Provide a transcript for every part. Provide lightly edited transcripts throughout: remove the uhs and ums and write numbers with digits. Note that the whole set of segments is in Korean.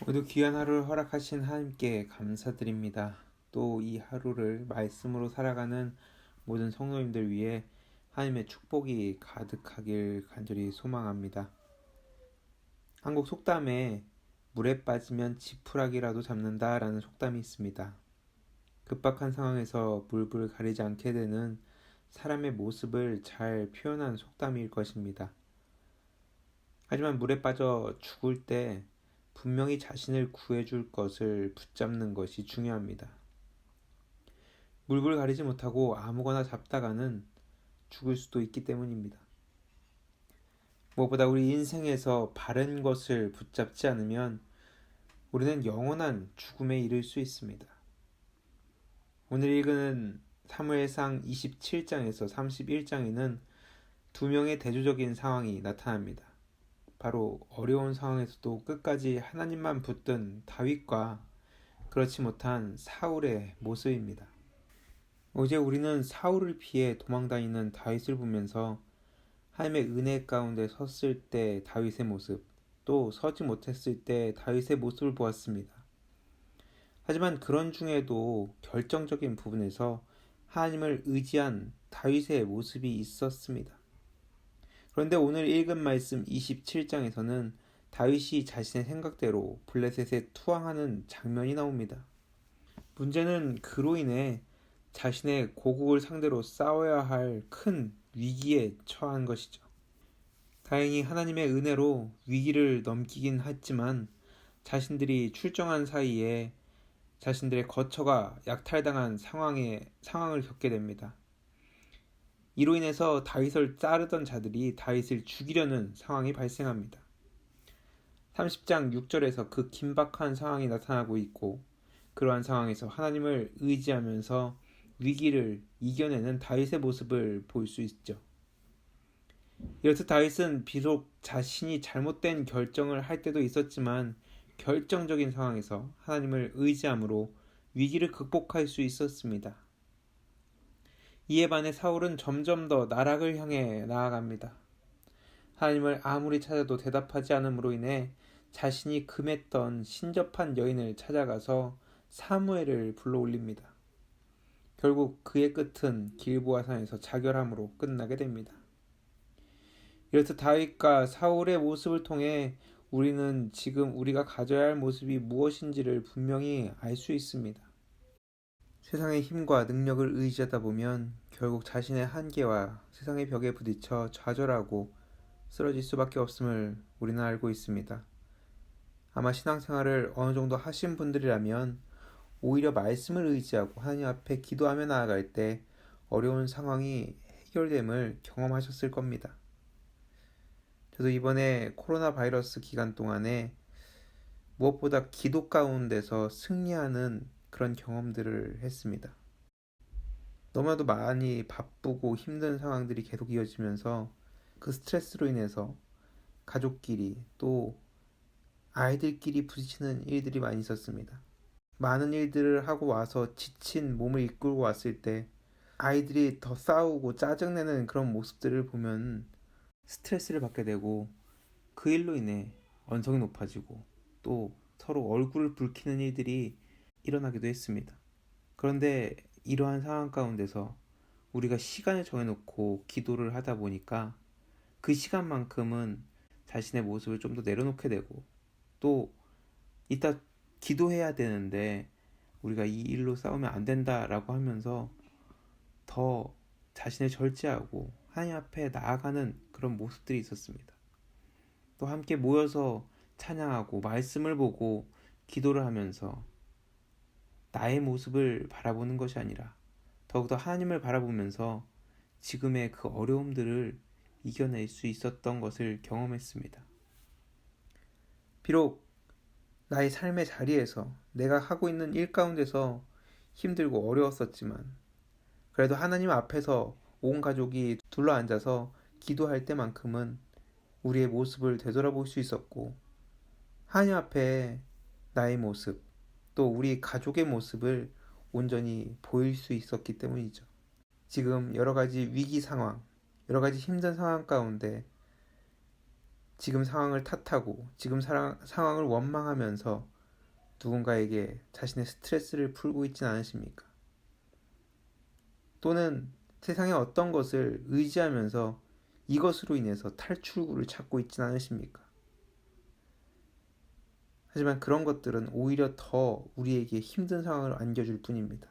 모두 귀한 하루를 허락하신 하나님께 감사드립니다. 또 이 하루를 말씀으로 살아가는 모든 성도님들 위해 하나님의 축복이 가득하길 간절히 소망합니다. 한국 속담에 물에 빠지면 지푸라기라도 잡는다라는 속담이 있습니다. 급박한 상황에서 물불 가리지 않게 되는 사람의 모습을 잘 표현한 속담일 것입니다. 하지만 물에 빠져 죽을 때 분명히 자신을 구해줄 것을 붙잡는 것이 중요합니다. 물불 가리지 못하고 아무거나 잡다가는 죽을 수도 있기 때문입니다. 무엇보다 우리 인생에서 바른 것을 붙잡지 않으면 우리는 영원한 죽음에 이를 수 있습니다. 오늘 읽은 사무엘상 27장에서 31장에는 두 명의 대조적인 상황이 나타납니다. 바로 어려운 상황에서도 끝까지 하나님만 붙든 다윗과 그렇지 못한 사울의 모습입니다. 어제 우리는 사울을 피해 도망다니는 다윗을 보면서 하나님의 은혜 가운데 섰을 때 다윗의 모습, 또 서지 못했을 때 다윗의 모습을 보았습니다. 하지만 그런 중에도 결정적인 부분에서 하나님을 의지한 다윗의 모습이 있었습니다. 그런데 오늘 읽은 말씀 27장에서는 다윗이 자신의 생각대로 블레셋에 투항하는 장면이 나옵니다. 문제는 그로 인해 자신의 고국을 상대로 싸워야 할 큰 위기에 처한 것이죠. 다행히 하나님의 은혜로 위기를 넘기긴 했지만 자신들이 출정한 사이에 자신들의 거처가 약탈당한 상황을 겪게 됩니다. 이로 인해서 다윗을 따르던 자들이 다윗을 죽이려는 상황이 발생합니다. 30장 6절에서 그 긴박한 상황이 나타나고 있고 그러한 상황에서 하나님을 의지하면서 위기를 이겨내는 다윗의 모습을 볼 수 있죠. 이렇듯 다윗은 비록 자신이 잘못된 결정을 할 때도 있었지만 결정적인 상황에서 하나님을 의지함으로 위기를 극복할 수 있었습니다. 이에 반해 사울은 점점 더 나락을 향해 나아갑니다. 하나님을 아무리 찾아도 대답하지 않음으로 인해 자신이 금했던 신접한 여인을 찾아가서 사무엘을 불러올립니다. 결국 그의 끝은 길보아산에서 자결함으로 끝나게 됩니다. 이렇듯 다윗과 사울의 모습을 통해 우리는 지금 우리가 가져야 할 모습이 무엇인지를 분명히 알 수 있습니다. 세상의 힘과 능력을 의지하다 보면 결국 자신의 한계와 세상의 벽에 부딪혀 좌절하고 쓰러질 수밖에 없음을 우리는 알고 있습니다. 아마 신앙생활을 어느 정도 하신 분들이라면 오히려 말씀을 의지하고 하나님 앞에 기도하며 나아갈 때 어려운 상황이 해결됨을 경험하셨을 겁니다. 저도 이번에 코로나 바이러스 기간 동안에 무엇보다 기도 가운데서 승리하는 그런 경험들을 했습니다. 너무나도 많이 바쁘고 힘든 상황들이 계속 이어지면서 그 스트레스로 인해서 가족끼리 또 아이들끼리 부딪히는 일들이 많이 있었습니다. 많은 일들을 하고 와서 지친 몸을 이끌고 왔을 때 아이들이 더 싸우고 짜증내는 그런 모습들을 보면 스트레스를 받게 되고 그 일로 인해 언성이 높아지고 또 서로 얼굴을 붉히는 일들이 일어나기도 했습니다. 그런데 이러한 상황 가운데서 우리가 시간을 정해놓고 기도를 하다 보니까 그 시간만큼은 자신의 모습을 좀 더 내려놓게 되고 또 이따 기도해야 되는데 우리가 이 일로 싸우면 안 된다라고 하면서 더 자신을 절제하고 하나님 앞에 나아가는 그런 모습들이 있었습니다. 또 함께 모여서 찬양하고 말씀을 보고 기도를 하면서 나의 모습을 바라보는 것이 아니라 더욱더 하나님을 바라보면서 지금의 그 어려움들을 이겨낼 수 있었던 것을 경험했습니다. 비록 나의 삶의 자리에서 내가 하고 있는 일 가운데서 힘들고 어려웠었지만 그래도 하나님 앞에서 온 가족이 둘러앉아서 기도할 때만큼은 우리의 모습을 되돌아볼 수 있었고 하나님 앞에 나의 모습 또 우리 가족의 모습을 온전히 보일 수 있었기 때문이죠. 지금 여러 가지 위기 상황, 여러 가지 힘든 상황 가운데 지금 상황을 탓하고 지금 상황을 원망하면서 누군가에게 자신의 스트레스를 풀고 있진 않으십니까? 또는 세상의 어떤 것을 의지하면서 이것으로 인해서 탈출구를 찾고 있진 않으십니까? 하지만 그런 것들은 오히려 더 우리에게 힘든 상황을 안겨줄 뿐입니다.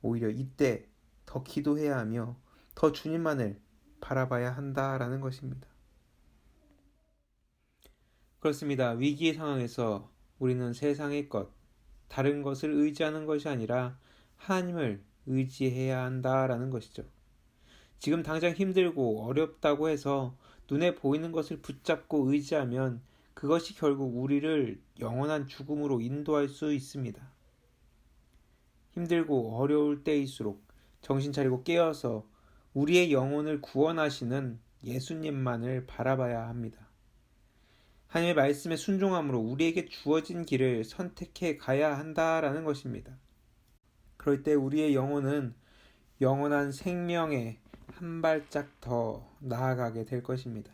오히려 이때 더 기도해야 하며 더 주님만을 바라봐야 한다라는 것입니다. 그렇습니다. 위기의 상황에서 우리는 세상의 것, 다른 것을 의지하는 것이 아니라 하나님을 의지해야 한다라는 것이죠. 지금 당장 힘들고 어렵다고 해서 눈에 보이는 것을 붙잡고 의지하면 그것이 결국 우리를 영원한 죽음으로 인도할 수 있습니다. 힘들고 어려울 때일수록 정신 차리고 깨어서 우리의 영혼을 구원하시는 예수님만을 바라봐야 합니다. 하나님의 말씀에 순종함으로 우리에게 주어진 길을 선택해 가야 한다라는 것입니다. 그럴 때 우리의 영혼은 영원한 생명에 한 발짝 더 나아가게 될 것입니다.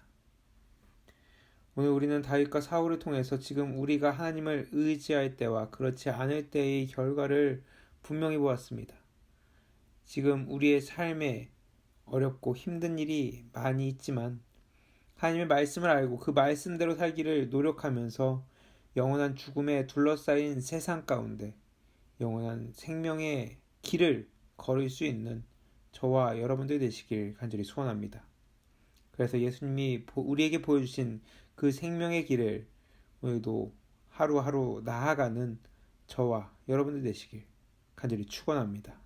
오늘 우리는 다윗과 사울을 통해서 지금 우리가 하나님을 의지할 때와 그렇지 않을 때의 결과를 분명히 보았습니다. 지금 우리의 삶에 어렵고 힘든 일이 많이 있지만 하나님의 말씀을 알고 그 말씀대로 살기를 노력하면서 영원한 죽음에 둘러싸인 세상 가운데 영원한 생명의 길을 걸을 수 있는 저와 여러분들 되시길 간절히 소원합니다. 그래서 예수님이 우리에게 보여주신 그 생명의 길을 오늘도 하루하루 나아가는 저와 여러분들 되시길 간절히 축원합니다.